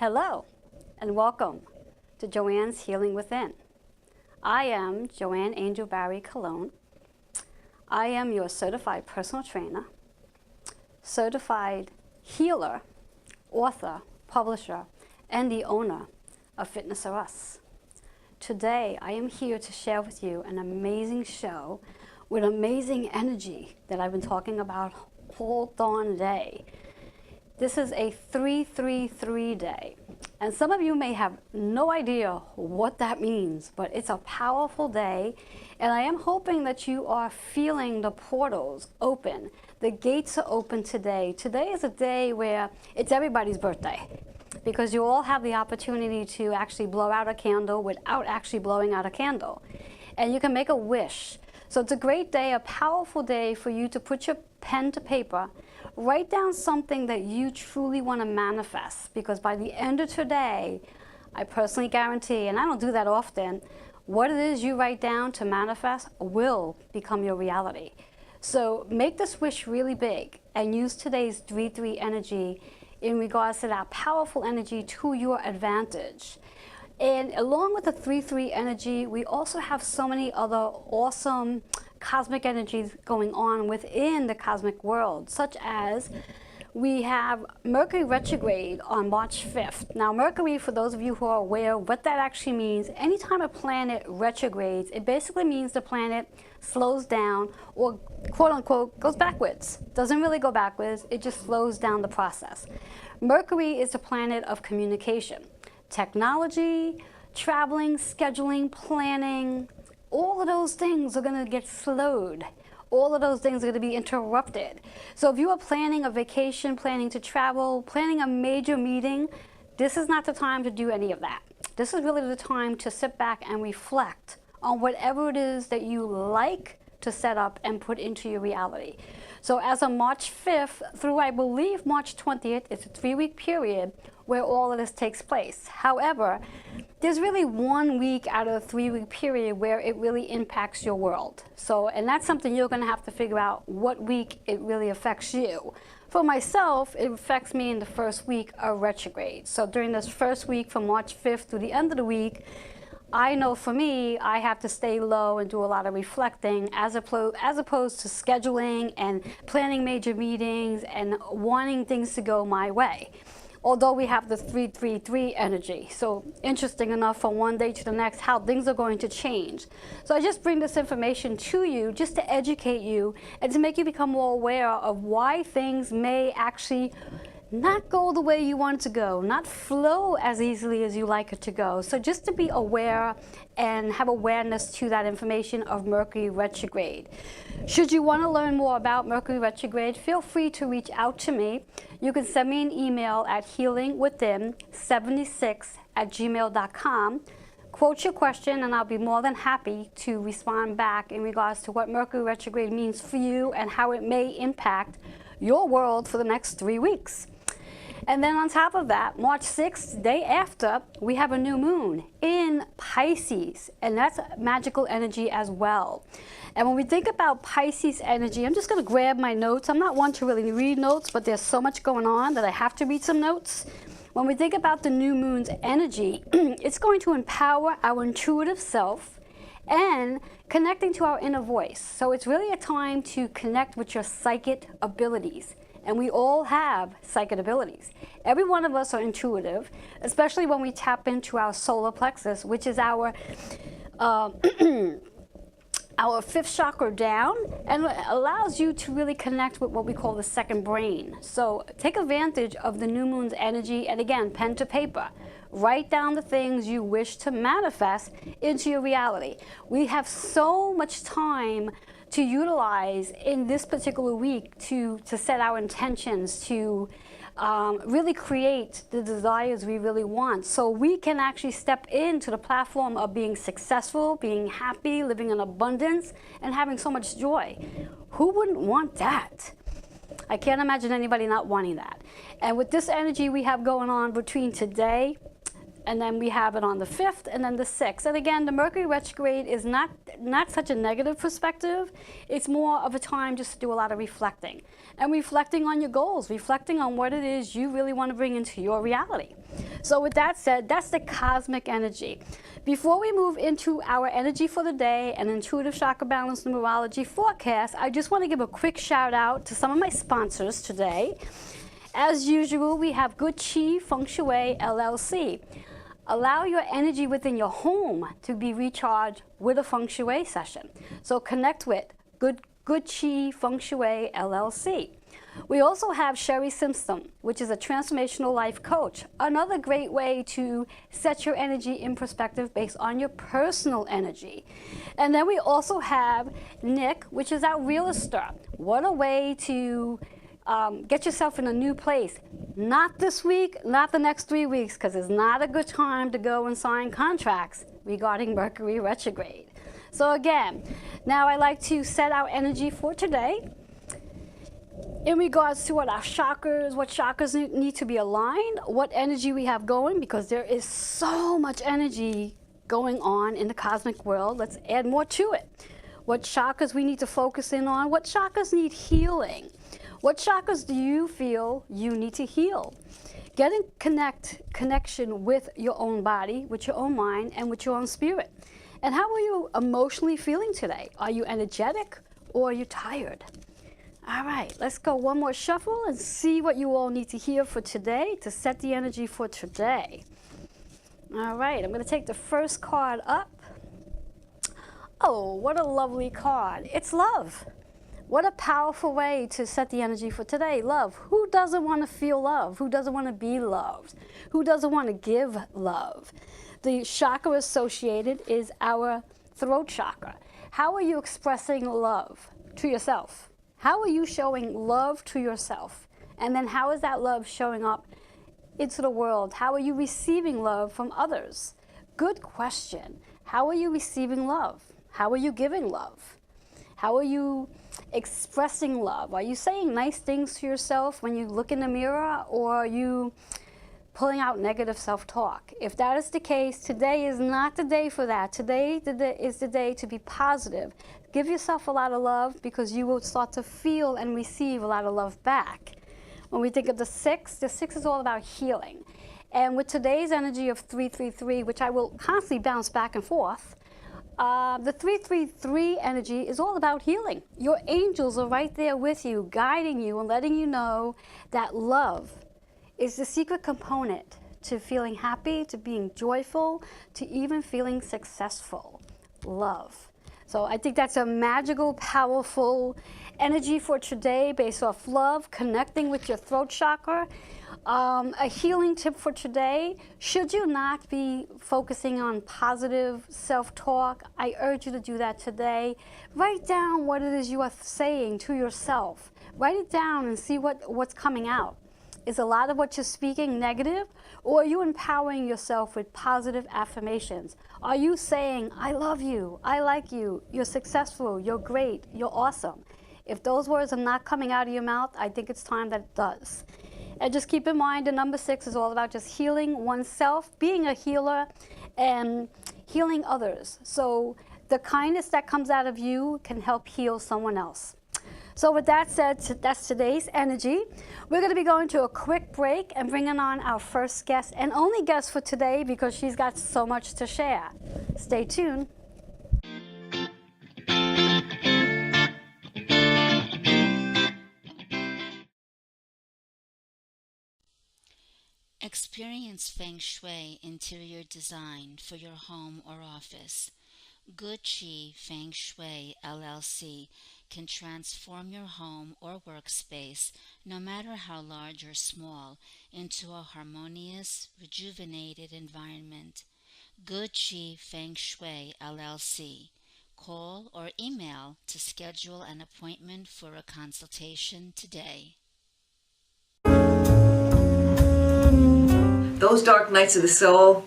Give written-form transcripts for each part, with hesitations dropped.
Hello, and welcome to Joanne's Healing Within. I am Joanne Angel Barry Cologne. I am your certified personal trainer, certified healer, author, publisher, and the owner of Fitness R Us. Today, I am here to share with you an amazing show with amazing energy that I've been talking about all darn day. This is a 333 day, and some of you may have no idea what that means, but it's a powerful day, and I am hoping that you are feeling the portals open. The gates are open today. Today is a day where it's everybody's birthday, because you all have the opportunity to actually blow out a candle without actually blowing out a candle, and you can make a wish. So it's a great day, a powerful day for you to put your pen to paper, write down something that you truly want to manifest, because by the end of today, I personally guarantee, and I don't do that often, what it is you write down to manifest will become your reality. So make this wish really big and use today's 3-3 energy in regards to that powerful energy to your advantage. And along with the 3-3 energy, we also have so many other awesome cosmic energies going on within the cosmic world, such as we have Mercury retrograde on March 5th. Now, Mercury, for those of you who are aware what that actually means, anytime a planet retrogrades, it basically means the planet slows down or quote unquote goes backwards. Doesn't really go backwards, it just slows down the process. Mercury is the planet of communication, technology, traveling, scheduling, planning. All of those things are going to get slowed. All of those things are going to be interrupted. So if you are planning a vacation, planning to travel, planning a major meeting, this is not the time to do any of that. This is really the time to sit back and reflect on whatever it is that you like to set up and put into your reality. So as of March 5th through, I believe, March 20th, it's a 3-week period where all of this takes place. However, there's really 1 week out of a 3-week period where it really impacts your world. So, and that's something you're going to have to figure out what week it really affects you. For myself, it affects me in the first week of retrograde. So during this first week from March 5th through the end of the week, I know for me, I have to stay low and do a lot of reflecting as opposed to scheduling and planning major meetings and wanting things to go my way. Although we have the 3-3-3 energy. So interesting enough, from one day to the next, how things are going to change. So I just bring this information to you just to educate you and to make you become more aware of why things may actually not go the way you want it to go, not flow as easily as you like it to go. So just to be aware and have awareness to that information of Mercury retrograde. Should you want to learn more about Mercury retrograde, feel free to reach out to me. You can send me an email at healingwithin76@gmail.com. Quote your question, and I'll be more than happy to respond back in regards to what Mercury retrograde means for you and how it may impact your world for the next 3 weeks. And then on top of that, March 6th, day after, we have a new moon in Pisces, and that's magical energy as well. And when we think about Pisces energy, I'm just going to grab my notes. I'm not one to really read notes, but there's so much going on that I have to read some notes. When we think about the new moon's energy, it's going to empower our intuitive self and connecting to our inner voice. So it's really a time to connect with your psychic abilities. And we all have psychic abilities. Every one of us are intuitive, especially when we tap into our solar plexus, which is our our 5th chakra down, and allows you to really connect with what we call the second brain. So take advantage of the new moon's energy, and again, pen to paper. Write down the things you wish to manifest into your reality. We have so much time to utilize in this particular week to set our intentions, to really create the desires we really want. So we can actually step into the platform of being successful, being happy, living in abundance, and having so much joy. Who wouldn't want that? I can't imagine anybody not wanting that. And with this energy we have going on between today And then we have it on the 5th and then the 6th. And again, the Mercury retrograde is not such a negative perspective. It's more of a time just to do a lot of reflecting. And reflecting on your goals, reflecting on what it is you really want to bring into your reality. So with that said, that's the cosmic energy. Before we move into our energy for the day and intuitive chakra balance numerology forecast, I just want to give a quick shout out to some of my sponsors today. As usual, we have Good Chi Feng Shui LLC. Allow your energy within your home to be recharged with a Feng Shui session. So connect with Good Chi Feng Shui LLC. We also have Sherry Simpson, which is a transformational life coach. Another great way to set your energy in perspective based on your personal energy. And then we also have Nick, which is our realtor. What a way to get yourself in a new place. Not this week, not the next 3 weeks, because it's not a good time to go and sign contracts regarding Mercury retrograde. So again, now I like to set our energy for today in regards to what chakras need to be aligned, what energy we have going, because there is so much energy going on in the cosmic world. Let's add more to it. What chakras we need to focus in on, what chakras need healing. What chakras do you feel you need to heal? Get in connection with your own body, with your own mind, and with your own spirit. And how are you emotionally feeling today? Are you energetic or are you tired? All right, let's go one more shuffle and see what you all need to hear for today to set the energy for today. All right, I'm going to take the first card up. Oh, what a lovely card. It's love. What a powerful way to set the energy for today. Love. Who doesn't want to feel love? Who doesn't want to be loved? Who doesn't want to give love? The chakra associated is our throat chakra. How are you expressing love to yourself? How are you showing love to yourself? And then how is that love showing up into the world? How are you receiving love from others? Good question. How are you receiving love? How are you giving love? How are you expressing love? Are you saying nice things to yourself when you look in the mirror, or are you pulling out negative self-talk? If that is the case, today is not the day for that. Today is the day to be positive. Give yourself a lot of love, because you will start to feel and receive a lot of love back. When we think of the 6 is all about healing. And with today's energy of 333, which I will constantly bounce back and forth, the 333 energy is all about healing. Your angels are right there with you, guiding you and letting you know that love is the secret component to feeling happy, to being joyful, to even feeling successful. Love. So I think that's a magical, powerful energy for today based off love, connecting with your throat chakra. A healing tip for today: should you not be focusing on positive self-talk, I urge you to do that today. Write down what it is you are saying to yourself. Write it down and see what's coming out. Is a lot of what you're speaking negative, or are you empowering yourself with positive affirmations? Are you saying, I love you, I like you, you're successful, you're great, you're awesome? If those words are not coming out of your mouth, I think it's time that it does. And just keep in mind, the number 6 is all about just healing oneself, being a healer, and healing others. So the kindness that comes out of you can help heal someone else. So with that said, that's today's energy. We're going to be going to a quick break and bringing on our first guest, and only guest for today, because she's got so much to share. Stay tuned. Experience Feng Shui interior design for your home or office. Good Chi Feng Shui LLC can transform your home or workspace, no matter how large or small, into a harmonious, rejuvenated environment. Good Chi Feng Shui LLC. Call or email to schedule an appointment for a consultation today. Those dark nights of the soul,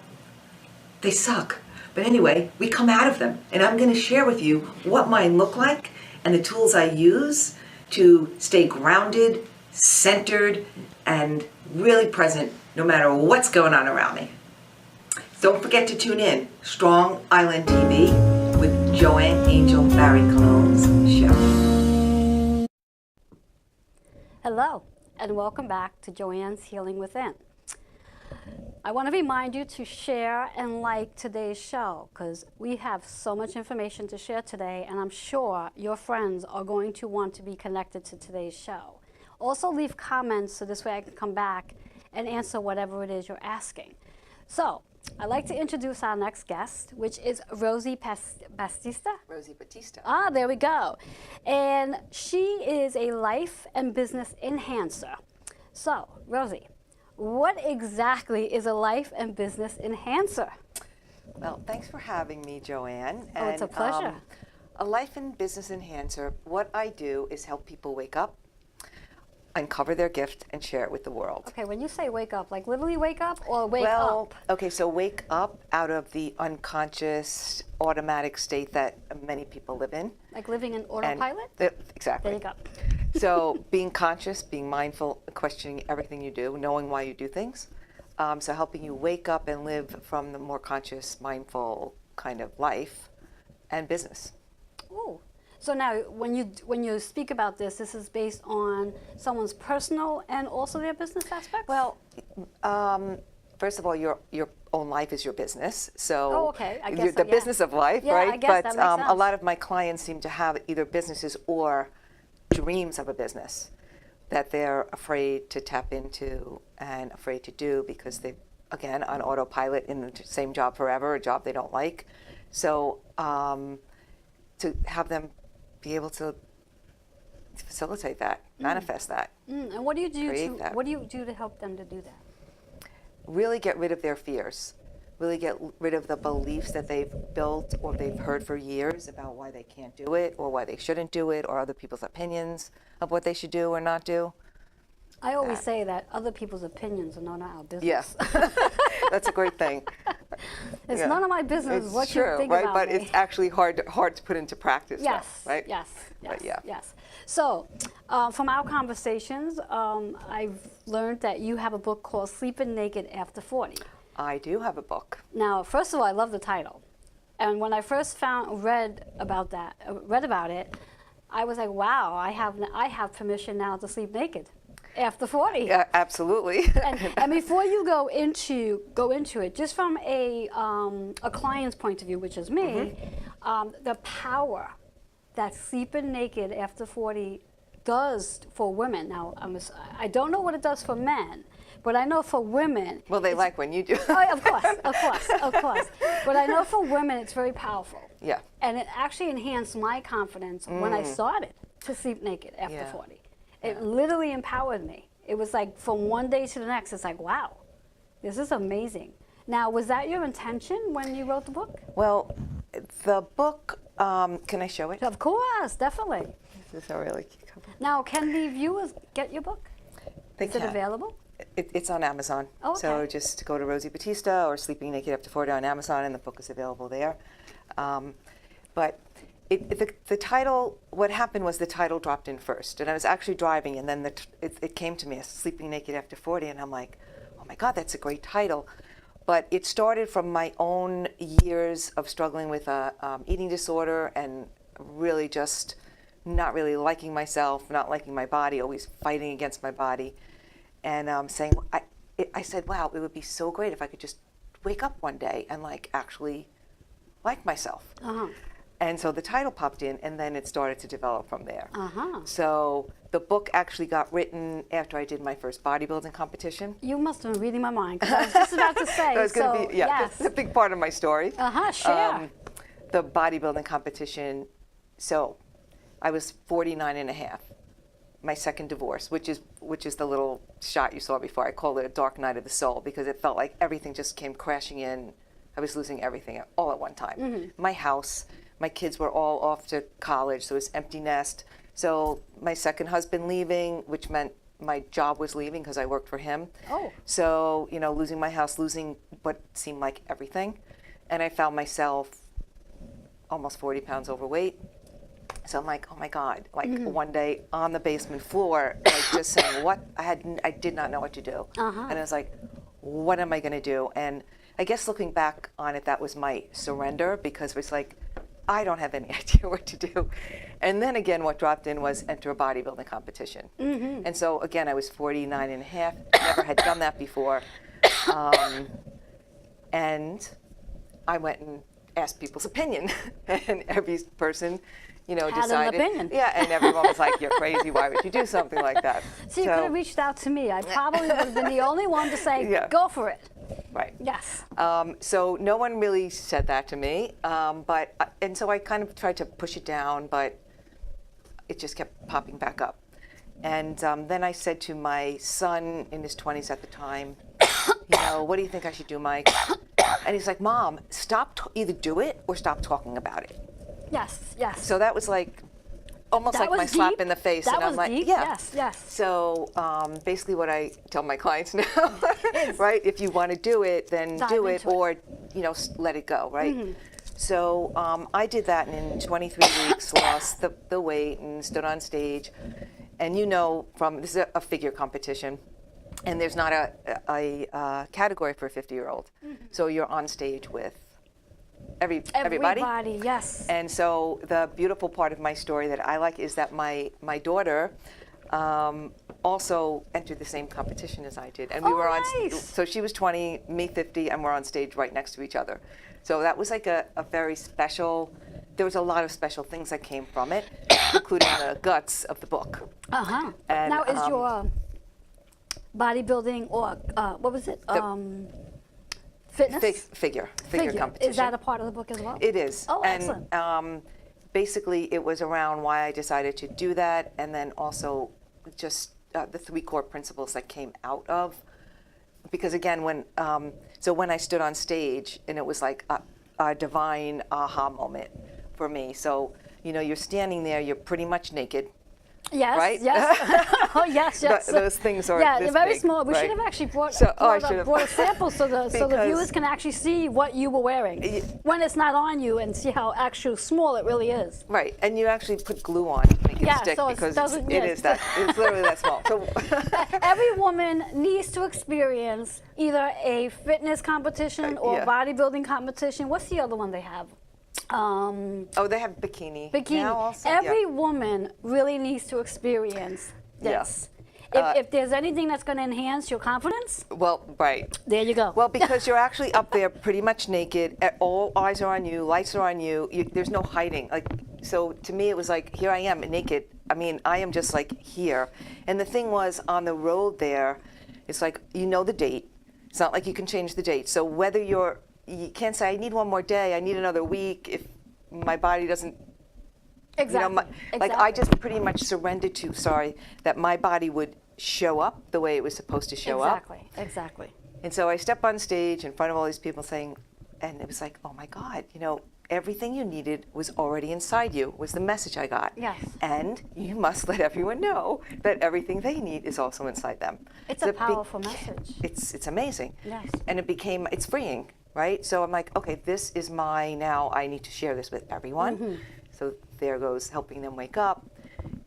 they suck. But anyway, we come out of them, and I'm going to share with you what mine look like and the tools I use to stay grounded, centered, and really present no matter what's going on around me. Don't forget to tune in, Strong Island TV with Joanne Angel Barry Cologne's show. Hello, and welcome back to Joanne's Healing Within. I want to remind you to share and like today's show because we have so much information to share today, and I'm sure your friends are going to want to be connected to today's show. Also leave comments so this way I can come back and answer whatever it is you're asking. So, I'd like to introduce our next guest, which is Rosie Batista. Rosie Batista. Ah, there we go. And she is a life and business enhancer. So, Rosie, what exactly is a life and business enhancer? Well, thanks for having me, Joanne. Oh, it's a pleasure. A life and business enhancer, what I do is help people wake up, uncover their gift, and share it with the world. Okay, when you say wake up, like literally wake up or wake Well, up? okay, so wake up out of the unconscious automatic state that many people live in. Like living in And autopilot? exactly. There you go. So being conscious, being mindful, questioning everything you do, knowing why you do things. So helping you wake up and live from the more conscious, mindful kind of life and business. Ooh. So now, when you speak about this is based on someone's personal and also their business aspects? Well, first of all, your own life is your business. So Oh, okay. I guess the so, yeah. business of life, Yeah, right? I guess that makes a sense. lot of my clients seem to have either businesses or dreams of a business that they're afraid to tap into and afraid to do because they, again, on autopilot in the same job forever, a job they don't like. So to have them be able to facilitate that, manifest that, And what do you do create that. what do you do to help them to do that? really get rid of their fears, really get rid of the beliefs that they've built or they've heard for years about why they can't do it or why they shouldn't do it or other people's opinions of what they should do or not do. I always say that other people's opinions are none of our business. Yes, that's a great thing. It's Yeah. none of my business It's what true, you think right? about But me. it's actually hard to put into practice. Yes, though, right? yes, But yes, yeah. yes. So, from our conversations, I've learned that you have a book called Sleeping Naked After 40. I do have a book. Now, first of all, I love the title. And when I first read about it, I was like, wow, I have permission now to sleep naked after 40. Yeah, absolutely. And before you go into it, just from a client's point of view, which is me, the power that sleeping naked after 40 does for women. Now, I don't know what it does for men, but I know for women. Well, they like when you do. Oh, of course, of course, of course. But I know for women, it's very powerful. Yeah. And it actually enhanced my confidence when I started to sleep naked after Yeah. 40. It literally empowered me. It was like from one day to the next, it's like, wow, this is amazing. Now, was that your intention when you wrote the book? Well, the book, can I show it? Of course, definitely. This is a really cute cover. Now, can the viewers get your book? They Is it can. available? It's on Amazon. Oh, So okay. just go to Rosie Batista or Sleeping Naked After 40 on Amazon, and the book is available there. But the title, what happened was the title dropped in first. And I was actually driving, and then it came to me as Sleeping Naked After 40, and I'm like, oh my God, that's a great title. But it started from my own years of struggling with a eating disorder and really just not really liking myself, not liking my body, always fighting against my body. And saying, I said, wow, it would be so great if I could just wake up one day and like actually like myself. Uh-huh. And so the title popped in, and then it started to develop from there. Uh-huh. So the book actually got written after I did my first bodybuilding competition. You must have been reading my mind, because I was just about to say. That was going to so, be, yeah, yes. that's a big part of my story. Uh-huh, share. The bodybuilding competition, so I was 49 and a half. My second divorce, which is the little shot you saw before. I called it a dark night of the soul because it felt like everything just came crashing in. I was losing everything all at one time. My house, my kids were all off to college, so it was empty nest. So my second husband leaving, which meant my job was leaving because I worked for him. Oh. So, losing my house, losing what seemed like everything. And I found myself almost 40 pounds overweight. So I'm like, oh my God, like one day on the basement floor, like just saying I did not know what to do. And I was like, what am I going to do? And I guess looking back on it, that was my surrender, because it was like, I don't have any idea what to do. And then again, what dropped in was enter a bodybuilding competition. And so again, I was 49 and a half, never had done that before. And I went and asked people's opinion, and every person, you know, Had an decided. opinion. Yeah, and everyone was like, "You're crazy. Why would you do something like that?" So you could have reached out to me. I probably would have been the only one to say, Yeah. go for it. Right. Yes. So no one really said that to me, and so I kind of tried to push it down, but it just kept popping back up. And then I said to my son in his 20s at the time, you know, what do you think I should do, Mike? And he's like, Mom, either do it or stop talking about it. Yes, yes. So that was like almost That like my was slap deep. in the face. That and I'm was like, deep. yeah. Yes, yes. So basically what I tell my clients now, right? If you want to do it, then Dive do it, into it. or, you know, let it go, right? So I did that, and in 23 weeks lost the weight and stood on stage. And you know, this is a figure competition, and there's not a category for a 50-year-old. So you're on stage with everybody. Everybody, yes. And so the beautiful part of my story that I like is that my daughter also entered the same competition as I did, and we Oh, were on. nice. So she was 20, me 50, and we're on stage right next to each other. So that was like a very special. There was a lot of special things that came from it, including the guts of the book. Uh-huh. And, Now, is your bodybuilding or, what was it? Fitness? Figure Figure. competition. Is that a part of the book as well? It is. Oh, and, excellent. Basically, it was around why I decided to do that, and then also just the 3 core principles that came out of. Because again, when I stood on stage, and it was like a divine aha moment for me. So, you know, you're standing there, you're pretty much naked. Yes, right? yes. Oh, yes, yes. Those things are yeah, this very big, small. We right? should have actually brought I a sample so the Because- viewers can actually see what you were wearing when it's not on you, and see how actually small it really is. Right, and you actually put glue on to make it Yeah, stick, so it because doesn't- it yeah. is that, it's literally that small. So Every woman needs to experience either a fitness competition or Yeah. a bodybuilding competition. What's the other one they have? they have bikini. Bikini. Now also, Every yeah. woman really needs to experience Yeah. this. If there's anything that's going to enhance your confidence, Well, right. there you go. Well, because you're actually up there pretty much naked. All eyes are on you. Lights are on you. There's no hiding. Like, so to me, it was like, here I am naked. I mean, I am just like here. And the thing was, on the road there, it's like, you know the date. It's not like you can change the date. So whether you can't say, I need one more day, I need another week, if my body doesn't, Exactly. like I just pretty much surrendered to, that my body would show up the way it was supposed to show up. Exactly. And so I step on stage in front of all these people and it was like, oh my God, you know, everything you needed was already inside you, was the message I got. Yes. And you must let everyone know that everything they need is also inside them. It's a powerful message. It's amazing. Yes. And it's freeing, right? So I'm like, okay, this is now I need to share this with everyone. So there goes helping them wake up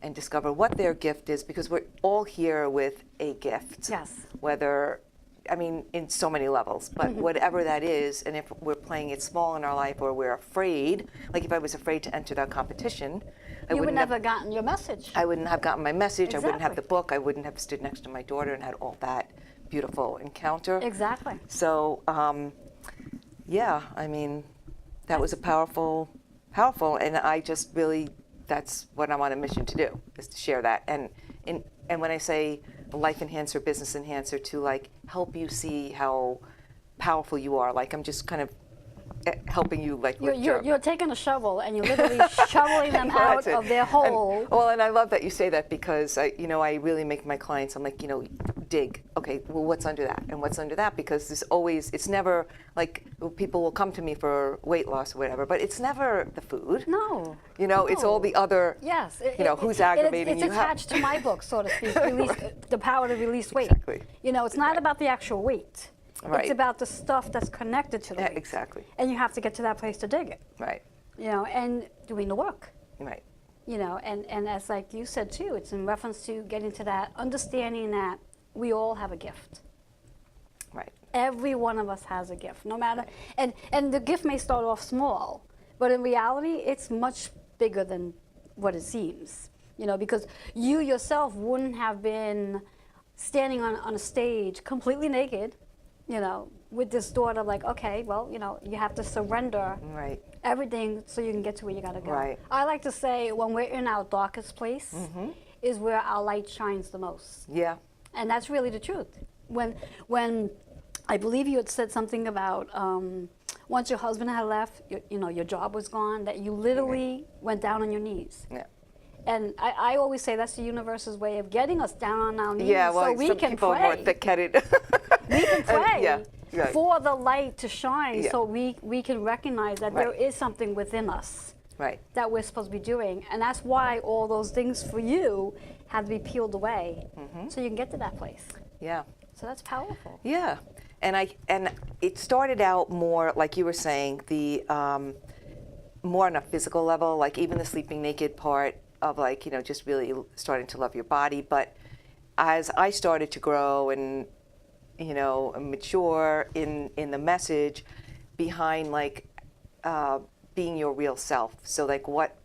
and discover what their gift is, because we're all here with a gift. Yes. Whether, I mean, in so many levels, but whatever that is, and if we're playing it small in our life, or we're afraid, like if I was afraid to enter that competition, You would never have gotten your message. I wouldn't have gotten my message, I wouldn't have Exactly. the book, I wouldn't have stood next to my daughter and had all that beautiful encounter. Exactly. So, yeah, I mean, that was a powerful, and I just really, that's what I'm on a mission to do, is to share that. And when I say life enhancer, business enhancer, to like help you see how powerful you are, like I'm just kind of helping you like lift You're taking a shovel and you're literally shoveling them out That's it. of their hole. And I love that you say that, because I really make my clients, I'm like, dig. Okay, well, what's under that? And what's under that? Because it's never like people will come to me for weight loss or whatever, but it's never the food. No. It's all the other, Yes. who's aggravating it's you. It's attached to my book, so to speak, the power to release weight. Exactly. It's not about the actual weight. Right. It's about the stuff that's connected to the Yeah, weight. exactly. And you have to get to that place to dig it. Right, And doing the work. right. And as like you said too, it's in reference to getting to that understanding that we all have a gift. Right. Every one of us has a gift, no matter, and the gift may start off small, but in reality, it's much bigger than what it seems. You know, because you yourself wouldn't have been standing on a stage completely naked, you know, with this thought of like, okay, well, you know, you have to surrender Right. everything so you can get to where you gotta go. Right. I like to say when we're in our darkest place is where our light shines the most. Yeah. And that's really the truth. When I believe you had said something about once your husband had left, you know, your job was gone, that you literally went down on your knees. Yeah. And I always say that's the universe's way of getting us down on our knees Yeah, well, so we some can people pray. are more thick-headed. We can pray yeah, right. for the light to shine Yeah. so we can recognize that there Right. is something within us Right. that we're supposed to be doing. And that's why all those things for you have to be peeled away so you can get to that place. Yeah. So that's powerful. Yeah. And it started out more, like you were saying, the more on a physical level, like even the sleeping naked part of like, you know, just really starting to love your body. But as I started to grow and, you know, mature in the message behind like being your real self. So like what,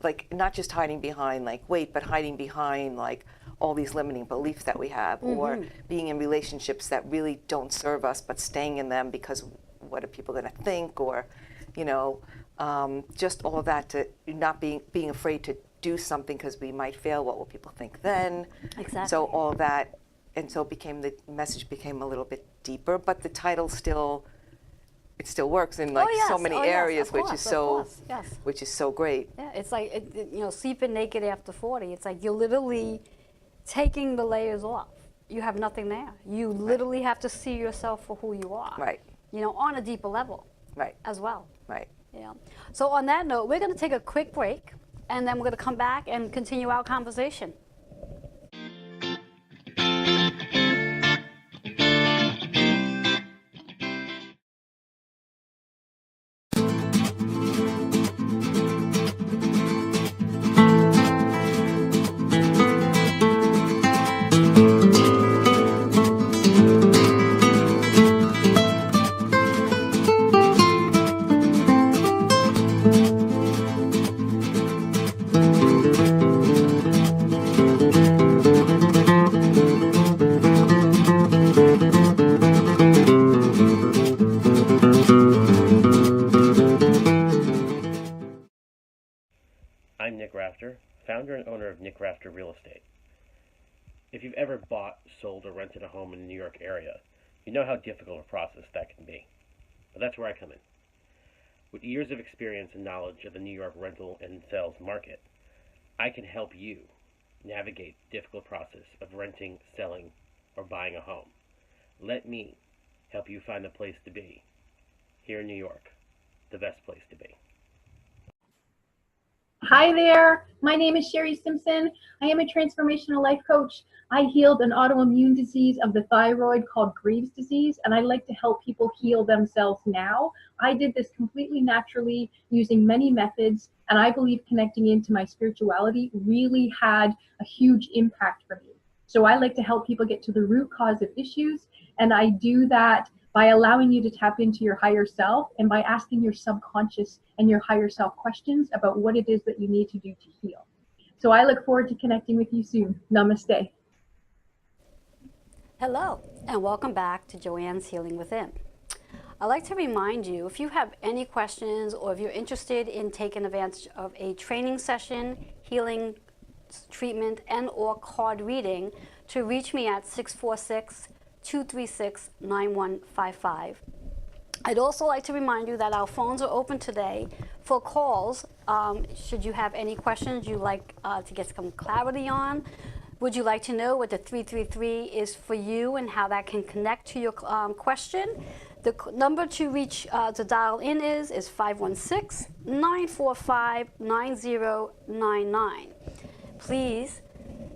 like not just hiding behind like weight, but hiding behind like all these limiting beliefs that we have, or being in relationships that really don't serve us, but staying in them because what are people going to think, or, you know, just all of that, to not being afraid to do something because we might fail. What will people think then? Exactly. So all of that, and so the message became a little bit deeper, but the title still, it still works in like so many areas, of which course, is so, of course, yes. which is so great. Yeah, it's like, you know, sleeping naked after 40. It's like you're literally taking the layers off. You have nothing there. You literally have to see yourself for who you are. Right. You know, on a deeper level. Right. As well. Right. Yeah. So on that note, we're going to take a quick break, and then we're going to come back and continue our conversation. I'm Nick Rafter, founder and owner of Nick Rafter Real Estate. If you've ever bought, sold, or rented a home in the New York area, you know how difficult a process that can be. But that's where I come in. With years of experience and knowledge of the New York rental and sales market, I can help you navigate the difficult process of renting, selling, or buying a home. Let me help you find the place to be. Here in New York, the best place to be. Hi there, my name is Sherry Simpson. I am a transformational life coach. I healed an autoimmune disease of the thyroid called Graves' disease, and I like to help people heal themselves now. I did this completely naturally using many methods, and I believe connecting into my spirituality really had a huge impact for me. So I like to help people get to the root cause of issues, and I do that by allowing you to tap into your higher self and by asking your subconscious and your higher self questions about what it is that you need to do to heal. So I look forward to connecting with you soon. Namaste. Hello, and welcome back to Joanne's Healing Within. I'd like to remind you, if you have any questions or if you're interested in taking advantage of a training session, healing, treatment, and or card reading, to reach me at 646-236-9155. I'd also like to remind you that our phones are open today for calls. Should you have any questions you'd like to get some clarity on, would you like to know what the 333 is for you and how that can connect to your question? The number to reach, to dial in is 516-945-9099. Please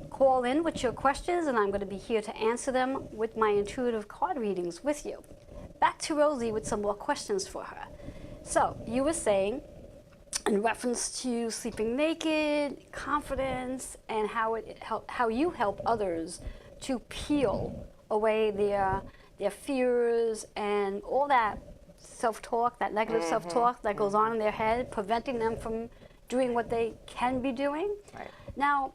call in with your questions, and I'm going to be here to answer them with my intuitive card readings with you. Back to Rosie with some more questions for her. So you were saying, in reference to sleeping naked, confidence, and how you help others to peel away their their fears and all that self-talk, that negative self-talk that goes on in their head, preventing them from doing what they can be doing. Right. Now,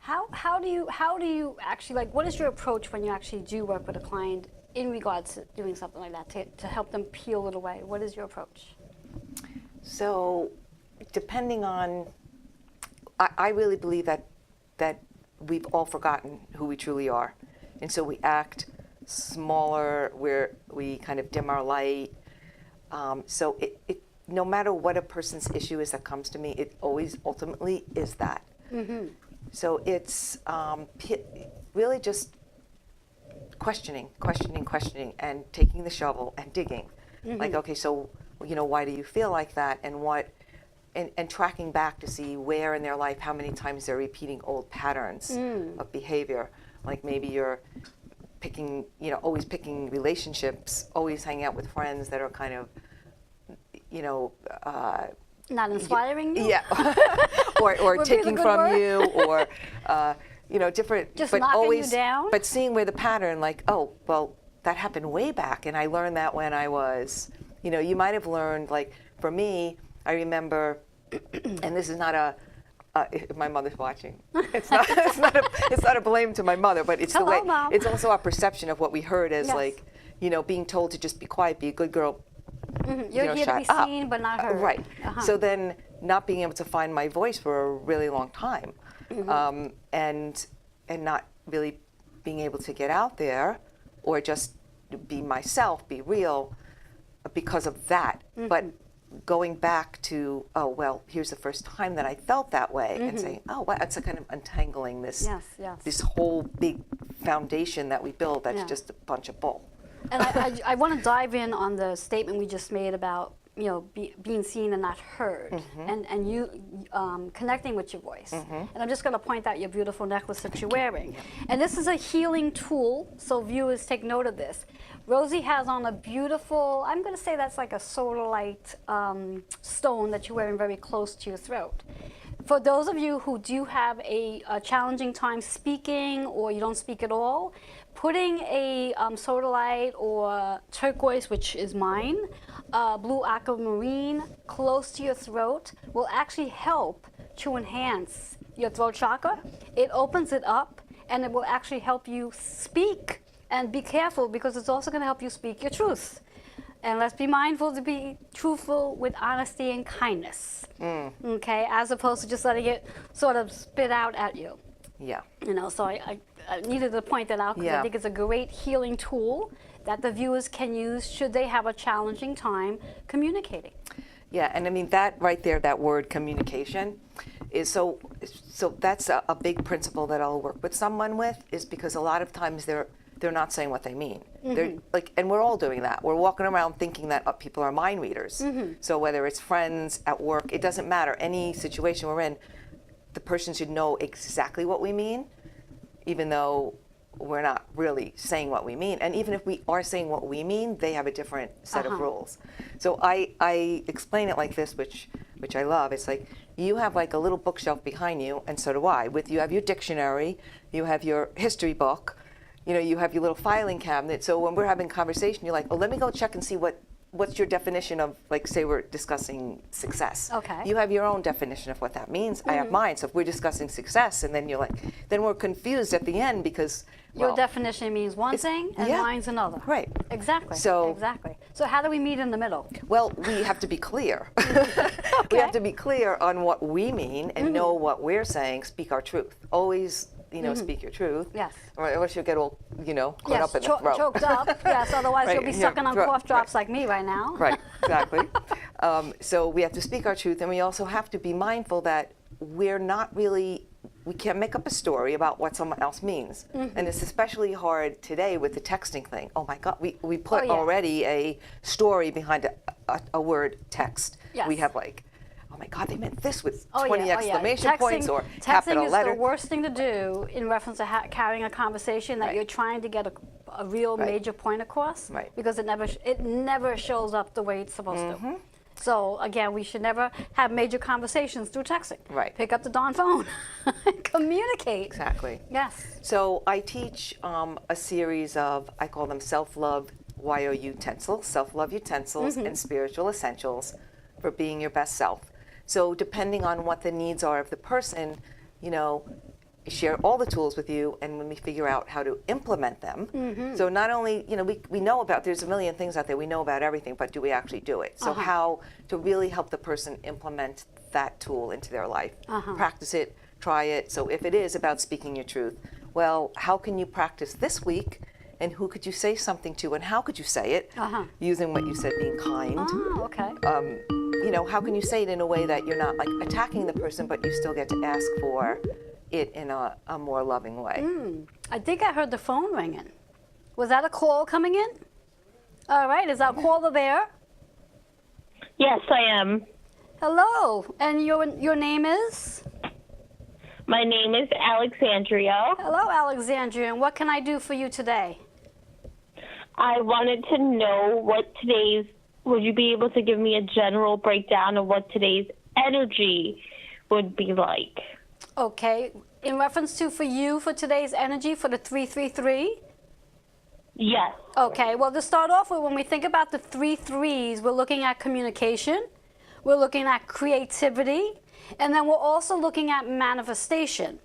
how do you actually, like, what is your approach when you actually do work with a client in regards to doing something like that to help them peel it away? What is your approach? So, depending on, I really believe that we've all forgotten who we truly are, and so we act smaller, where we kind of dim our light. So it no matter what a person's issue is that comes to me, it always ultimately is that. So it's really just questioning, and taking the shovel and digging. Like, okay, so why do you feel like that, and what, and tracking back to see where in their life, how many times they're repeating old patterns of behavior. Like maybe you're picking, always picking relationships, always hanging out with friends that are kind of, Not inspiring you? yeah, or Would be the taking good from word. you, or different, Just but knocking you always, down? but seeing where the pattern, like, oh, well, that happened way back, and I learned that when I was, you might have learned, like, for me, I remember, and this is not if my mother's watching, it's not a blame to my mother, but it's the Hello, way, Mom. it's also our perception of what we heard as Yes. like, being told to just be quiet, be a good girl. You're here to be shut up. seen but not heard. Right. So then not being able to find my voice for a really long time, and not really being able to get out there or just be myself, be real, because of that. But going back to, oh, well, here's the first time that I felt that way, and saying, oh, well, it's a kind of untangling this, Yes. this whole big foundation that we build that's Yeah. just a bunch of bull. And I want to dive in on the statement we just made about being seen and not heard, and you connecting with your voice. And I'm just going to point out your beautiful necklace that you're wearing. And this is a healing tool, so viewers take note of this. Rosie has on a beautiful, I'm going to say that's like a sodalite stone that you're wearing very close to your throat. For those of you who do have a challenging time speaking, or you don't speak at all, putting a sodalite or turquoise, which is mine, blue aquamarine, close to your throat will actually help to enhance your throat chakra. It opens it up, and it will actually help you speak. And be careful, because it's also going to help you speak your truth. And let's be mindful to be truthful with honesty and kindness, okay, as opposed to just letting it sort of spit out at you. Yeah. So I needed to point that out, because I think it's a great healing tool that the viewers can use should they have a challenging time communicating. Yeah, and I mean that right there, that word communication, is so that's a big principle that I'll work with someone with, is because a lot of times they're not saying what they mean. They're like, and we're all doing that. We're walking around thinking that people are mind readers. So whether it's friends, at work, it doesn't matter. Any situation we're in, the person should know exactly what we mean, even though we're not really saying what we mean. And even if we are saying what we mean, they have a different set of rules. So I explain it like this, which I love. It's like, you have like a little bookshelf behind you, and so do I. You have your dictionary, you have your history book, you have your little filing cabinet. So when we're having conversation, you're like, oh, let me go check and see what's your definition of, like, say we're discussing success. Okay. You have your own definition of what that means. I have mine. So if we're discussing success, and then you're like, then we're confused at the end, because, well, Your definition means one thing, and mine's another. Right. Exactly. So- exactly. So how do we meet in the middle? well, we have to be clear. We have to be clear on what we mean and know what we're saying. Speak our truth. Always, speak your truth. Yes. Or else you'll get all, caught up in the throat. Choked up. Yes, otherwise Right, you'll be yeah, sucking on throat, cough drops right. like me right now. Right, exactly. So we have to speak our truth, and we also have to be mindful that we can't make up a story about what someone else means. And it's especially hard today with the texting thing. Oh my God, we put already a story behind a word text. Yes. We have like, oh my God, they meant this with Oh, 20 yeah, exclamation points or Texting capital is letter. the worst thing to do in reference to carrying a conversation that Right. you're trying to get a real Right. major point across, Right. because it never shows up the way it's supposed to. So again, we should never have major conversations through texting. Right. Pick up the darn phone. Communicate. Exactly. Yes. So I teach a series of, I call them self-love utensils, self-love utensils and spiritual essentials for being your best self. So depending on what the needs are of the person, you know, share all the tools with you, and when we figure out how to implement them. So not only, you know, we know about, there's a million things out there, we know about everything, but do we actually do it? So how to really help the person implement that tool into their life. Practice it, try it. So if it is about speaking your truth, well, how can you practice this week, and who could you say something to, and how could you say it? Using what you said, being kind. Oh, okay. You know, how can you say it in a way that you're not like attacking the person, but you still get to ask for it in a more loving way. I think I heard the phone ringing. Was that a call coming in? All right, is our caller there? Yes, I am. Hello, and your name is? My name is Alexandria. Hello, Alexandria, and what can I do for you today? I wanted to know would you be able to give me a general breakdown of what today's energy would be like? Okay, in reference to for you for today's energy for the 333? Yes. Okay, well, to start off with, when we think about the 3 3s, we're looking at communication, we're looking at creativity, and then we're also looking at manifestation.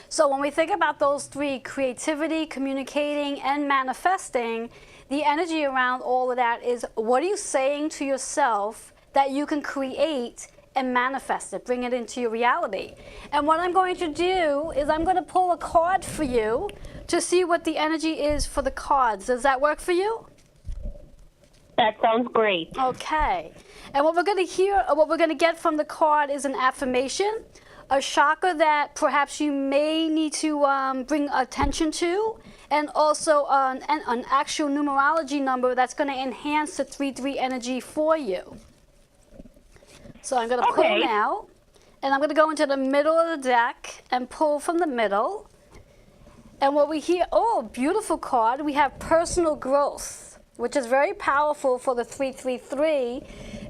So when we think about those 3, creativity, communicating, and manifesting, the energy around all of that is, what are you saying to yourself that you can create and manifest it, bring it into your reality? And what I'm going to do is I'm going to pull a card for you to see what the energy is for the cards. Does that work for you? That sounds great. Okay. And what we're going to hear, what we're going to get from the card is an affirmation, a chakra that perhaps you may need to bring attention to, and also an actual numerology number that's going to enhance the 3-3 energy for you. So I'm going to pull now, and I'm going to go into the middle of the deck and pull from the middle. And what we hear, oh, beautiful card, we have personal growth, which is very powerful for the 333,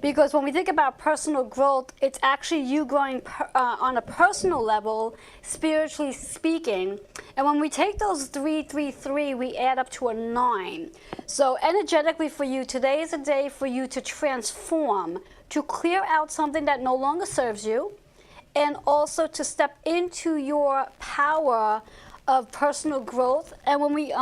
because when we think about personal growth, it's actually you growing on a personal level, spiritually speaking. And when we take those 333, we add up to a 9. So energetically for you, today is a day for you to transform, to clear out something that no longer serves you, and also to step into your power of personal growth. And when we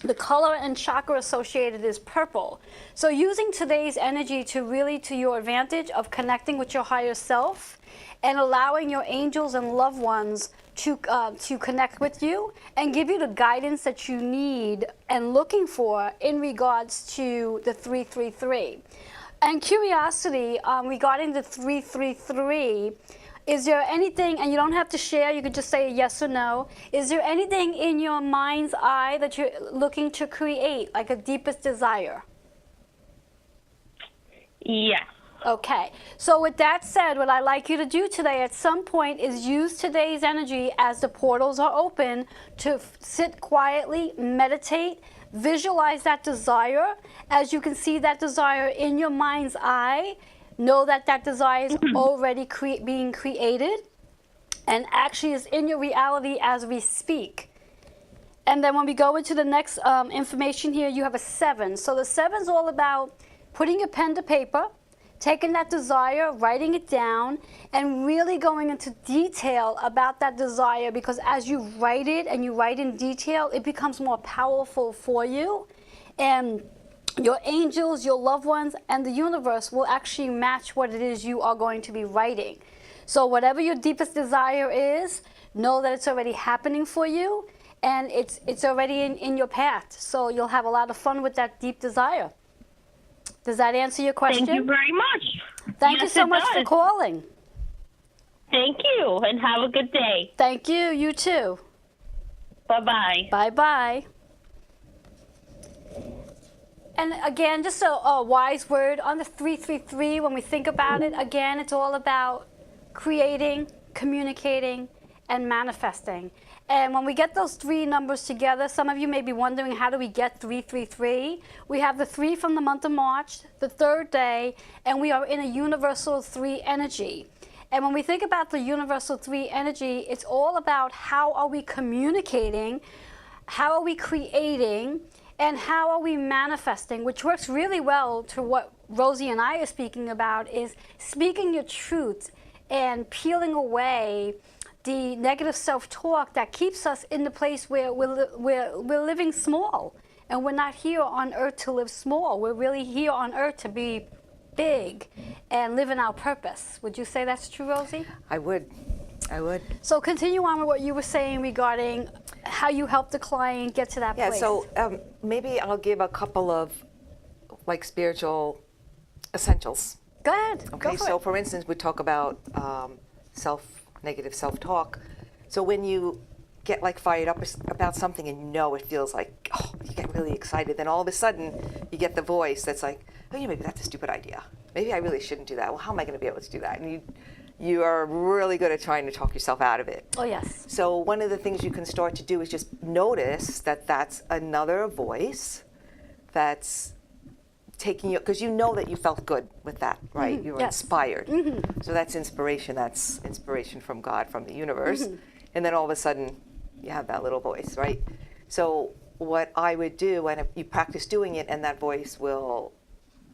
the color and chakra associated is purple. So using today's energy to really to your advantage of connecting with your higher self and allowing your angels and loved ones to connect with you and give you the guidance that you need and looking for in regards to the 333. And curiosity regarding the 333, is there anything, and you don't have to share, you could just say yes or no, is there anything in your mind's eye that you're looking to create, like a deepest desire? Yes. Okay, so with that said, what I'd like you to do today at some point is use today's energy as the portals are open to sit quietly, meditate, visualize that desire. As you can see that desire in your mind's eye, know that that desire is already being created and actually is in your reality as we speak. And then when we go into the next information here, you have a 7. So the 7 is all about putting your pen to paper, taking that desire, writing it down, and really going into detail about that desire, because as you write it and you write in detail, it becomes more powerful for you. And your angels, your loved ones, and the universe will actually match what it is you are going to be writing. So whatever your deepest desire is, know that it's already happening for you, and it's already in your path. So you'll have a lot of fun with that deep desire. Does that answer your question? Thank you very much. Thank you Yes, so it much for does. calling. Thank you, and have a good day. Thank you. You too. Bye-bye. Bye-bye. And again, just a wise word on the 333, when we think about it, again, it's all about creating, communicating, and manifesting. And when we get those three numbers together, some of you may be wondering, how do we get 333? We have the 3 from the month of March, the third day, and we are in a universal 3 energy. And when we think about the universal 3 energy, it's all about how are we communicating, how are we creating, and how are we manifesting, which works really well to what Rosie and I are speaking about, is speaking your truth and peeling away the negative self-talk that keeps us in the place where we're living small. And we're not here on earth to live small. We're really here on earth to be big and live in our purpose. Would you say that's true, Rosie? I would. So continue on with what you were saying regarding how you help the client get to that place. Yeah, so maybe I'll give a couple of like spiritual essentials. Go ahead. Okay, Go for so it. for instance, we talk about negative self-talk. So when you get like fired up about something and you know it feels like, oh, you get really excited, then all of a sudden you get the voice that's like, oh yeah, maybe that's a stupid idea. Maybe I really shouldn't do that. Well, how am I going to be able to do that? And you are really good at trying to talk yourself out of it. Oh, yes. So one of the things you can start to do is just notice that that's another voice that's taking you, because you know that you felt good with that, right? Mm-hmm. You were Yes. inspired. Mm-hmm. So that's inspiration. That's inspiration from God, from the universe. Mm-hmm. And then all of a sudden, you have that little voice, right? So what I would do, and if you practice doing it, and that voice will,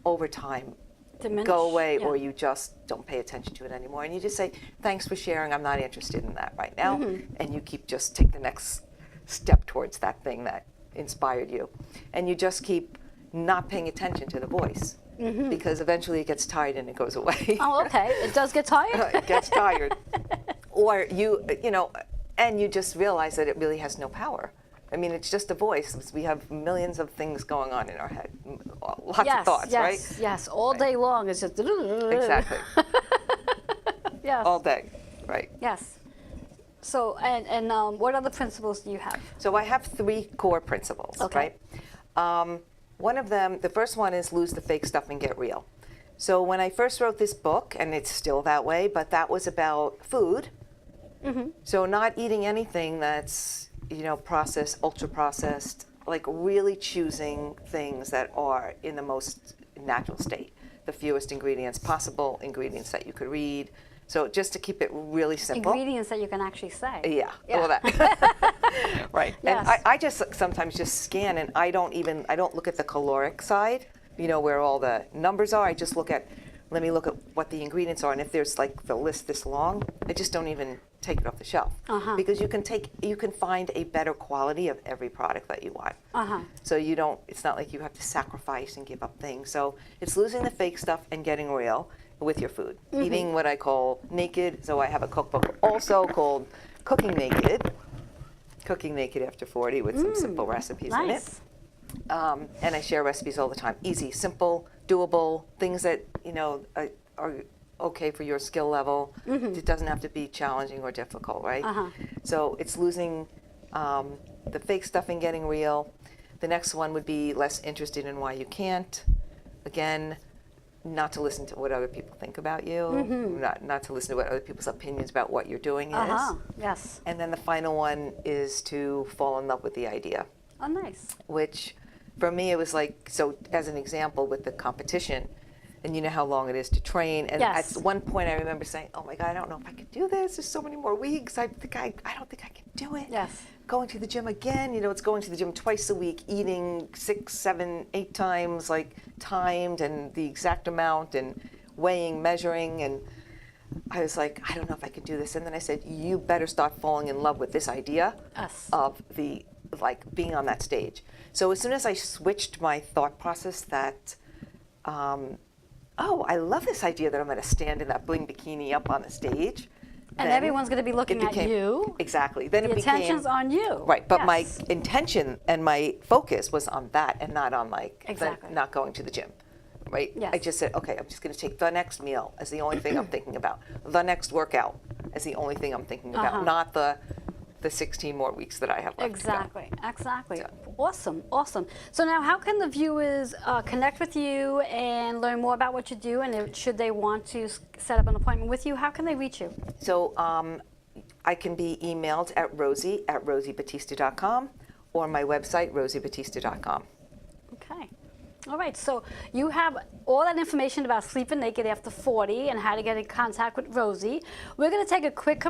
over time, Diminish. go away, Yeah. or you just don't pay attention to it anymore. And you just say, thanks for sharing, I'm not interested in that right now. Mm-hmm. And you just take the next step towards that thing that inspired you. And you just keep not paying attention to the voice, mm-hmm. because eventually it gets tired and it goes away. Oh, okay. It does get tired? It gets tired. Or and you just realize that it really has no power. I mean, it's just a voice. We have millions of things going on in our head, lots of thoughts, right? Yes, all day long it's just... Exactly. Yes. All day, right. Yes. So, and what other principles do you have? So I have 3 core principles, Okay. right? One of them, the first one is lose the fake stuff and get real. So when I first wrote this book, and it's still that way, but that was about food. Mm-hmm. So not eating anything that's, processed, ultra processed, like really choosing things that are in the most natural state, the fewest ingredients possible, ingredients that you could read. So just to keep it really simple. Ingredients that you can actually say. Yeah. All that. Right. Yes. And I just sometimes just scan, and I don't look at the caloric side, where all the numbers are. I just let me look at what the ingredients are, and if there's like the list this long, I just don't even take it off the shelf. Uh-huh. Because you can find a better quality of every product that you want. Uh-huh. So it's not like you have to sacrifice and give up things. So it's losing the fake stuff and getting real with your food. Mm-hmm. Eating what I call naked. So I have a cookbook also called Cooking Naked After 40 with some simple recipes in it. And I share recipes all the time. Easy, simple, doable, things that, are okay for your skill level. Mm-hmm. It doesn't have to be challenging or difficult, right? Uh-huh. So it's losing the fake stuff and getting real. The next one would be less interested in why you can't. Again, not to listen to what other people think about you, mm-hmm. not to listen to what other people's opinions about what you're doing is. Yes. And then the final one is to fall in love with the idea. Oh, nice. Which, for me, it was like, so as an example with the competition, and you know how long it is to train. And yes. At one point I remember saying, oh my God, I don't know if I can do this. There's so many more weeks. I don't think I can do it. Yes. Going to the gym again, it's going to the gym twice a week, eating 6, 7, 8 times, like timed and the exact amount and weighing, measuring. And I was like, I don't know if I can do this. And then I said, you better start falling in love with this idea of being on that stage. So as soon as I switched my thought process that, I love this idea that I'm going to stand in that bling bikini up on the stage. And everyone's going to be looking at you. Exactly. Then the attention's on you. Right. But my intention and my focus was on that and not on not going to the gym. Right? Yes. I just said, okay, I'm just going to take the next meal as the only thing I'm thinking about. The next workout as the only thing I'm thinking about, not the 16 more weeks that I have left Exactly. to go. Exactly. Awesome. So now how can the viewers connect with you and learn more about what you do? And should they want to set up an appointment with you, how can they reach you? So I can be emailed at rosie@rosiebatista.com or my website, rosiebatista.com. Okay. All right, so you have all that information about sleeping naked after 40 and how to get in contact with Rosie. We're going to take a quick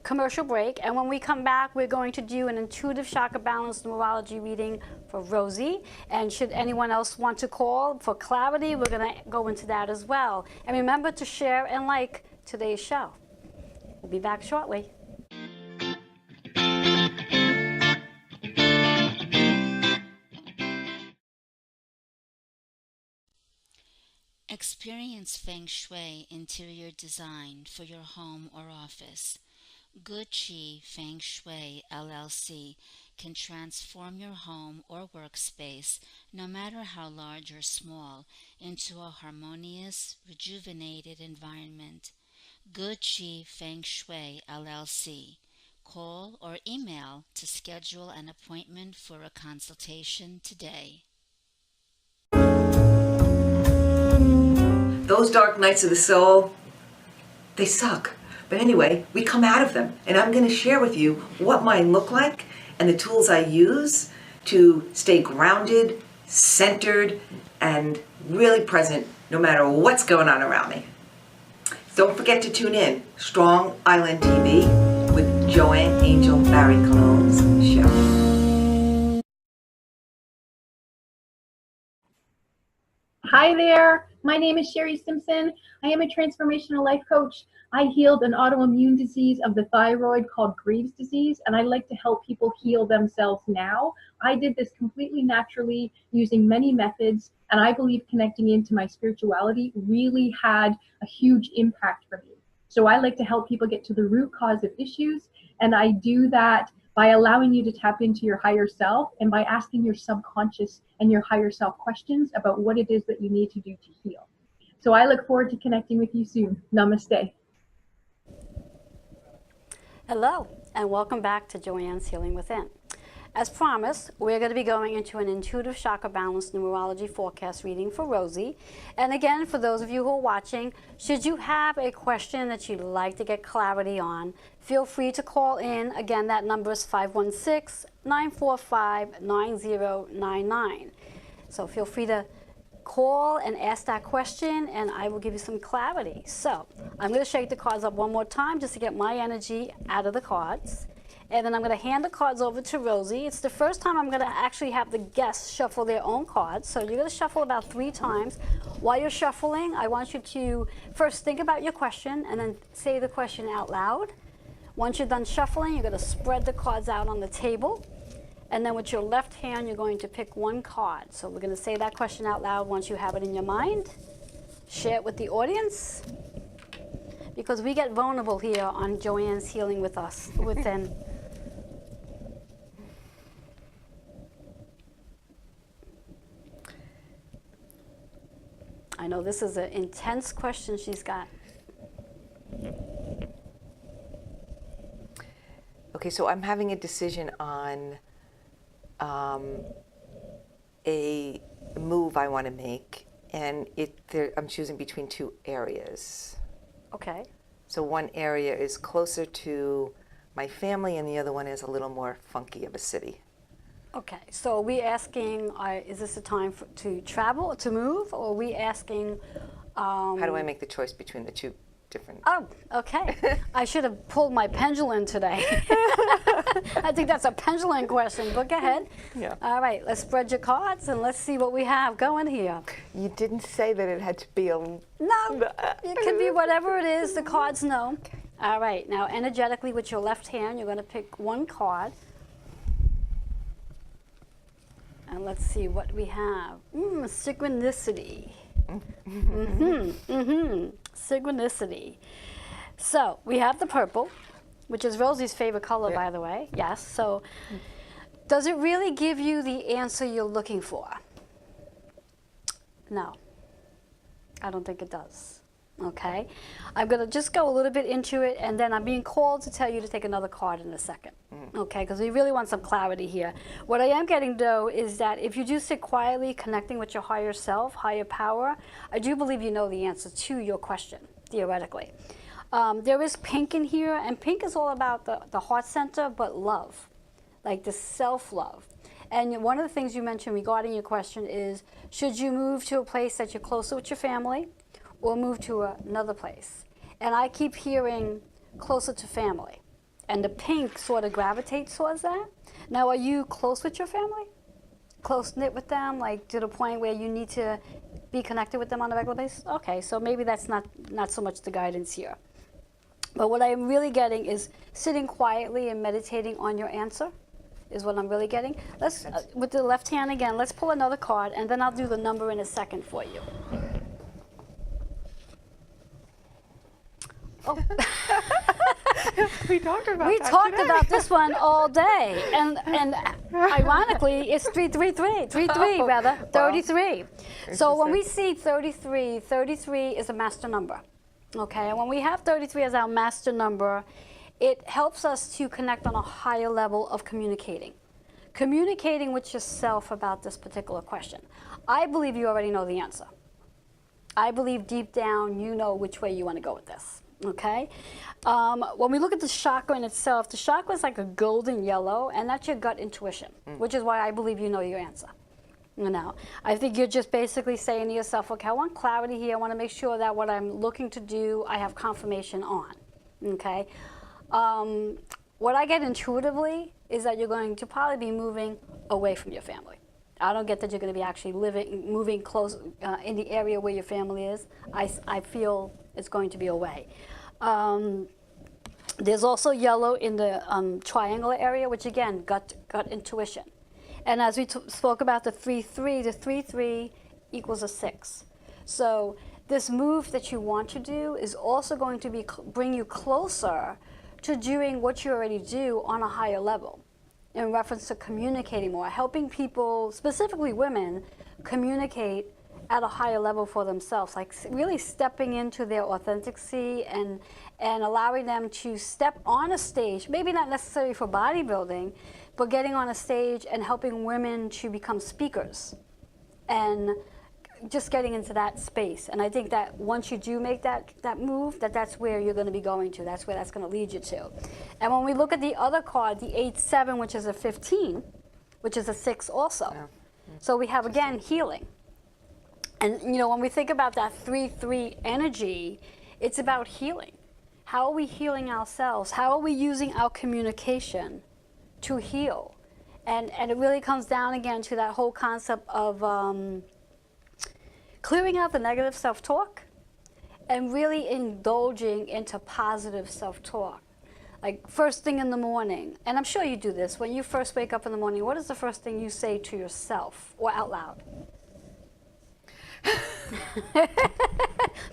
commercial break, and when we come back, we're going to do an intuitive chakra balance numerology reading for Rosie. And should anyone else want to call for clarity, we're going to go into that as well. And remember to share and like today's show. We'll be back shortly. Experience Feng Shui interior design for your home or office. Good Chi Feng Shui LLC can transform your home or workspace, no matter how large or small, into a harmonious, rejuvenated environment. Good Chi Feng Shui LLC. Call or email to schedule an appointment for a consultation today. Those dark nights of the soul, they suck. But anyway, we come out of them, and I'm going to share with you what mine look like and the tools I use to stay grounded, centered, and really present no matter what's going on around me. Don't forget to tune in, Strong Island TV with Joanne Angel Barry Cologne's show. Hi there, my name is Sherry Simpson. I am a transformational life coach. I healed an autoimmune disease of the thyroid called Graves' disease, and I like to help people heal themselves now. I did this completely naturally using many methods, and I believe connecting into my spirituality really had a huge impact for me. So I like to help people get to the root cause of issues, and I do that by allowing you to tap into your higher self and by asking your subconscious and your higher self questions about what it is that you need to do to heal. So I look forward to connecting with you soon. Namaste. Hello, and welcome back to Joanne's Healing Within. As promised, we're going to be going into an intuitive chakra balance numerology forecast reading for Rosie. And again, for those of you who are watching, should you have a question that you'd like to get clarity on, feel free to call in. Again, that number is 516-945-9099. So feel free to call and ask that question, and I will give you some clarity. So I'm going to shake the cards up one more time just to get my energy out of the cards. And then I'm going to hand the cards over to Rosie. It's the first time I'm going to actually have the guests shuffle their own cards. So you're going to shuffle about 3 times. While you're shuffling, I want you to first think about your question and then say the question out loud. Once you're done shuffling, you're going to spread the cards out on the table. And then with your left hand, you're going to pick one card. So we're going to say that question out loud once you have it in your mind. Share it with the audience, because we get vulnerable here on Joanne's Healing with Us Within. I know this is an intense question she's got. Okay, so I'm having a decision on a move I want to make, and I'm choosing between 2 areas. Okay. So one area is closer to my family, and the other one is a little more funky of a city. Okay, so are we asking, is this a time to travel, to move, or are we asking... How do I make the choice between the 2 different... Oh, okay. I should have pulled my pendulum today. I think that's a pendulum question, but go ahead. Yeah. All right, let's spread your cards and let's see what we have going here. You didn't say that it had to be a... No, it could be whatever it is, the cards know. All right, now energetically with your left hand, you're going to pick one card. And let's see what we have. Synchronicity. Synchronicity. So we have the purple, which is Rosie's favorite color, by the way. Yes. So does it really give you the answer you're looking for? No. I don't think it does. Okay. I'm going to just go a little bit into it, and then I'm being called to tell you to take another card in a second. Okay, because we really want some clarity here. What I am getting, though, is that if you do sit quietly connecting with your higher self, higher power, I do believe you know the answer to your question, theoretically. There is pink in here, and pink is all about the heart center, but love, like the self-love. And one of the things you mentioned regarding your question is, should you move to a place that you're closer with your family or move to another place? And I keep hearing closer to family. And the pink sort of gravitates towards that. Now, are you close with your family? Close-knit with them, like to the point where you need to be connected with them on a regular basis? Okay, so maybe that's not so much the guidance here. But what I'm really getting is sitting quietly and meditating on your answer is what I'm really getting. Let's, with the left hand again, let's pull another card, and then I'll do the number in a second for you. Oh. We talked about We that talked today. about this one all day, and ironically, it's 33, Oh, rather, wow. 33. So when we Interesting. see 33, 33 is a master number, okay? And when we have 33 as our master number, it helps us to connect on a higher level of communicating. Communicating with yourself about this particular question. I believe you already know the answer. I believe deep down you know which way you want to go with this. Okay? When we look at the chakra in itself, the chakra is like a golden yellow, and that's your gut intuition, which is why I believe you know your answer. You know, I think you're just basically saying to yourself, okay, I want clarity here. I want to make sure that what I'm looking to do, I have confirmation on. Okay? What I get intuitively is that you're going to probably be moving away from your family. I don't get that you're going to be actually moving close in the area where your family is. I feel it's going to be away. There's also yellow in the triangular area, which again, gut intuition. And as we spoke about the 3-3, the 3-3 equals a 6. So this move that you want to do is also going to bring you closer to doing what you already do on a higher level, in reference to communicating more, helping people, specifically women, communicate at a higher level for themselves, like really stepping into their authenticity and allowing them to step on a stage, maybe not necessarily for bodybuilding, but getting on a stage and helping women to become speakers and just getting into that space. And I think that once you do make that move, that's where you're going to be going to. That's where that's going to lead you to. And when we look at the other card, the 8-7, which is a 15, which is a 6 also. Yeah. So we have, again, healing. And, you know, when we think about that 3-3 energy, it's about healing. How are we healing ourselves? How are we using our communication to heal? And it really comes down again to that whole concept of clearing out the negative self-talk and really indulging into positive self-talk. Like first thing in the morning, and I'm sure you do this, when you first wake up in the morning, what is the first thing you say to yourself or out loud?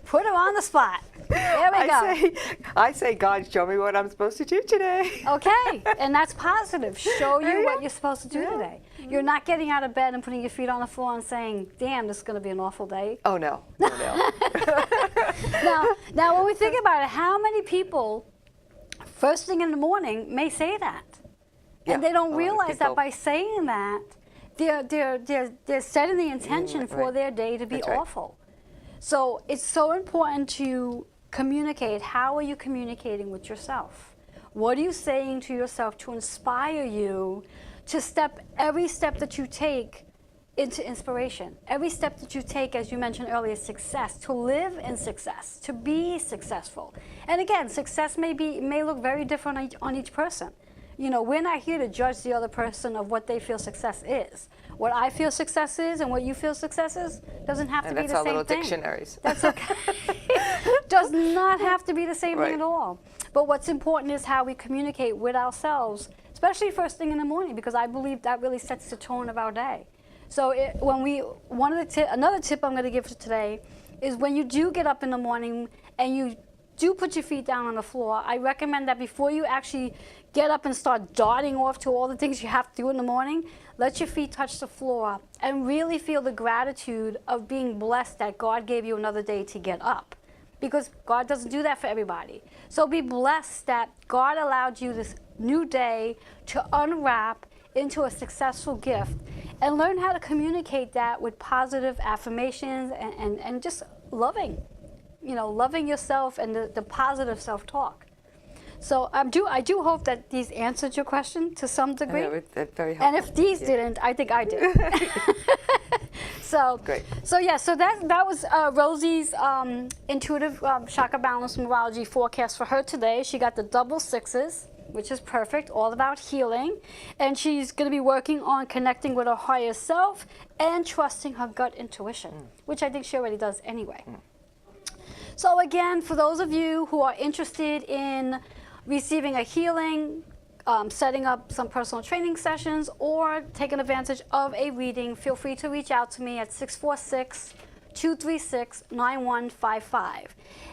Put her on the spot. There we go. I say, God, show me what I'm supposed to do today. Okay, and that's positive. Show you what you're supposed to do today. You're not getting out of bed and putting your feet on the floor and saying, damn, this is going to be an awful day. Oh, no. No. Now, when we think about it, how many people, first thing in the morning, may say that? Yeah, And they a don't lot of realize that people. by saying that, they're setting the intention for right. their day to be That's right. awful. So it's so important to communicate. How are you communicating with yourself? What are you saying to yourself to inspire you to every step that you take into inspiration? Every step that you take, as you mentioned earlier, success, to live in success, to be successful. And again, success may look very different on each person. You know, we're not here to judge the other person of what they feel success is. What I feel success is and what you feel success is doesn't have to And be that's the our same little thing. dictionaries. That's okay. Does not have to be the same Right. thing at all. But what's important is how we communicate with ourselves, especially first thing in the morning, because I believe that really sets the tone of our day. So another tip I'm going to give for today is when you do get up in the morning and you do put your feet down on the floor, I recommend that before you actually get up and start darting off to all the things you have to do in the morning, let your feet touch the floor and really feel the gratitude of being blessed that God gave you another day to get up. Because God doesn't do that for everybody. So be blessed that God allowed you this new day to unwrap into a successful gift, and learn how to communicate that with positive affirmations and just loving. loving yourself and the positive self-talk. So I do hope that these answered your question to some degree. Yeah, it's very helpful. And if these didn't, I think I did. So Great. So yeah, so that was Rosie's intuitive chakra balance numerology forecast for her today. She got the double sixes, which is perfect, all about healing. And she's going to be working on connecting with her higher self and trusting her gut intuition, which I think she already does anyway. So again, for those of you who are interested in receiving a healing, setting up some personal training sessions, or taking advantage of a reading, feel free to reach out to me at 646-236-9155.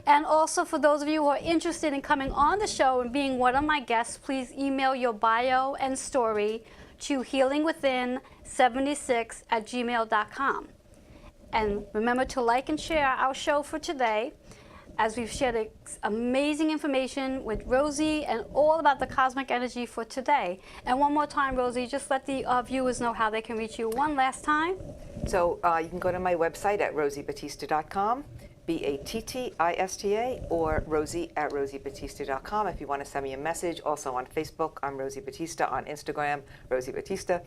And also for those of you who are interested in coming on the show and being one of my guests, please email your bio and story to healingwithin76@gmail.com. And remember to like and share our show for today, as we've shared amazing information with Rosie and all about the cosmic energy for today. And one more time, Rosie, just let the viewers know how they can reach you one last time. So you can go to my website at rosiebatista.com, Battista, or rosie@rosiebatista.com if you want to send me a message. Also on Facebook, I'm Rosie Batista. On Instagram, Rosie Batista.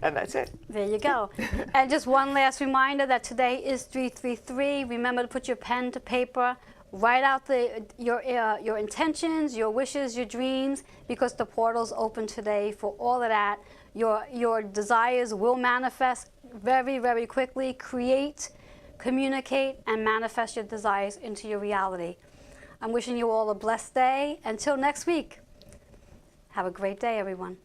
And that's it. There you go. And just one last reminder that today is 333. Remember to put your pen to paper. Write out your intentions, your wishes, your dreams, because the portal's open today for all of that. Your desires will manifest very, very quickly. Create, communicate, and manifest your desires into your reality. I'm wishing you all a blessed day. Until next week, have a great day, everyone.